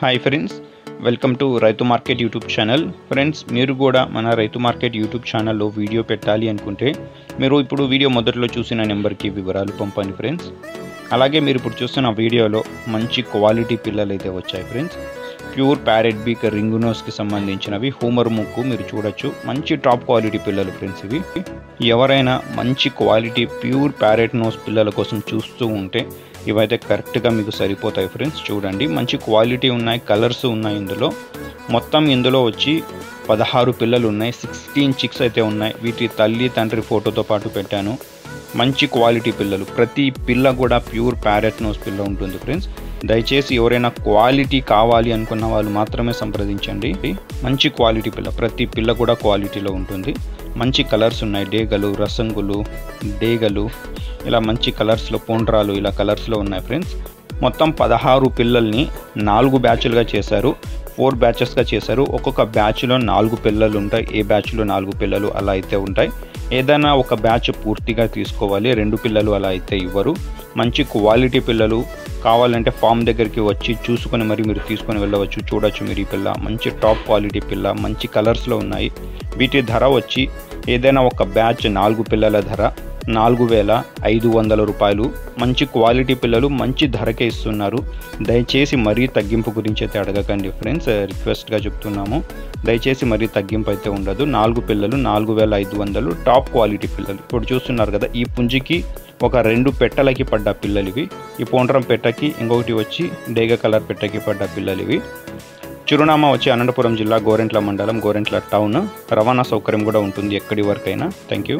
Hi friends, welcome to రైతు market YouTube channel. Friends, మీరు కూడా మన రైతు మార్కెట్ యూట్యూబ్ ఛానల్లో వీడియో పెట్టాలి అనుకుంటే మీరు ఇప్పుడు వీడియో మొదట్లో చూసిన నెంబర్కి వివరాలు పంపండి ఫ్రెండ్స్. అలాగే మీరు ఇప్పుడు చూస్తున్న వీడియోలో మంచి క్వాలిటీ పిల్లలు అయితే వచ్చాయి ఫ్రెండ్స్. ప్యూర్ ప్యారెట్ బీక్ రింగ్ నోస్కి సంబంధించినవి, హూమర్ ముక్కు మీరు చూడొచ్చు. మంచి టాప్ క్వాలిటీ పిల్లలు ఫ్రెండ్స్. ఇవి ఎవరైనా మంచి క్వాలిటీ ప్యూర్ ప్యారెట్ నోస్ పిల్లల కోసం చూస్తూ ఉంటే ఇవైతే కరెక్ట్గా మీకు సరిపోతాయి ఫ్రెండ్స్. చూడండి, మంచి క్వాలిటీ ఉన్నాయి, కలర్స్ ఉన్నాయి. ఇందులో వచ్చి 16 పిల్లలు ఉన్నాయి, 16 చిక్స్ అయితే ఉన్నాయి. వీటి తల్లి తండ్రి ఫోటోతో పాటు పెట్టాను. మంచి క్వాలిటీ పిల్లలు, ప్రతి పిల్ల కూడా ప్యూర్ ప్యారెట్ నోస్ పిల్ల ఉంటుంది ఫ్రెండ్స్. దయచేసి ఎవరైనా క్వాలిటీ కావాలి అనుకున్న వాళ్ళు మాత్రమే సంప్రదించండి. మంచి క్వాలిటీ పిల్ల, ప్రతి పిల్ల కూడా క్వాలిటీలో ఉంటుంది. మంచి కలర్స్ ఉన్నాయి, డేగలు, రసంగులు, డేగలు, ఇలా మంచి కలర్స్లో, పోండ్రాలు, ఇలా కలర్స్లో ఉన్నాయి ఫ్రెండ్స్. మొత్తం 16 పిల్లల్ని 4 బ్యాచ్లుగా చేశారు, 4 బ్యాచెస్గా చేశారు. ఒక్కొక్క బ్యాచ్లో 4 పిల్లలు ఉంటాయి, ఏ బ్యాచ్లో 4 పిల్లలు అలా అయితే ఉంటాయి. ఏదైనా ఒక బ్యాచ్ పూర్తిగా తీసుకోవాలి, 2 పిల్లలు అలా అయితే ఇవ్వరు. మంచి క్వాలిటీ పిల్లలు కావాలంటే ఫామ్ దగ్గరికి వచ్చి చూసుకొని మరి మీరు తీసుకొని వెళ్ళవచ్చు. చూడొచ్చు మీరు ఈ పిల్ల, మంచి టాప్ క్వాలిటీ పిల్ల, మంచి కలర్స్లో ఉన్నాయి. వీటి ధర వచ్చి ఏదైనా ఒక బ్యాచ్ 4 పిల్లల ధర 4,500 రూపాయలు. మంచి క్వాలిటీ పిల్లలు మంచి ధరకే ఇస్తున్నారు. దయచేసి మరీ తగ్గింపు గురించి అయితే అడగకండి ఫ్రెండ్స్, రిక్వెస్ట్గా చెప్తున్నాము. దయచేసి మరీ తగ్గింపు అయితే ఉండదు. 4 పిల్లలు 4,500 టాప్ క్వాలిటీ పిల్లలు. ఇప్పుడు చూస్తున్నారు కదా, ఈ పుంజికి ఒక 2 పెట్టలకి పడ్డ పిల్లలు ఇవి. ఈ పోండ్రం పెట్టకి, ఇంకొకటి వచ్చి డేగ కలర్ పెట్టకి పడ్డ పిల్లలు ఇవి. చిరునామా వచ్చి అనంతపురం జిల్లా, గోరెంట్ల మండలం, గోరెంట్ల టౌన్. రవాణా సౌకర్యం కూడా ఉంటుంది ఎక్కడి వరకైనా. Thank you.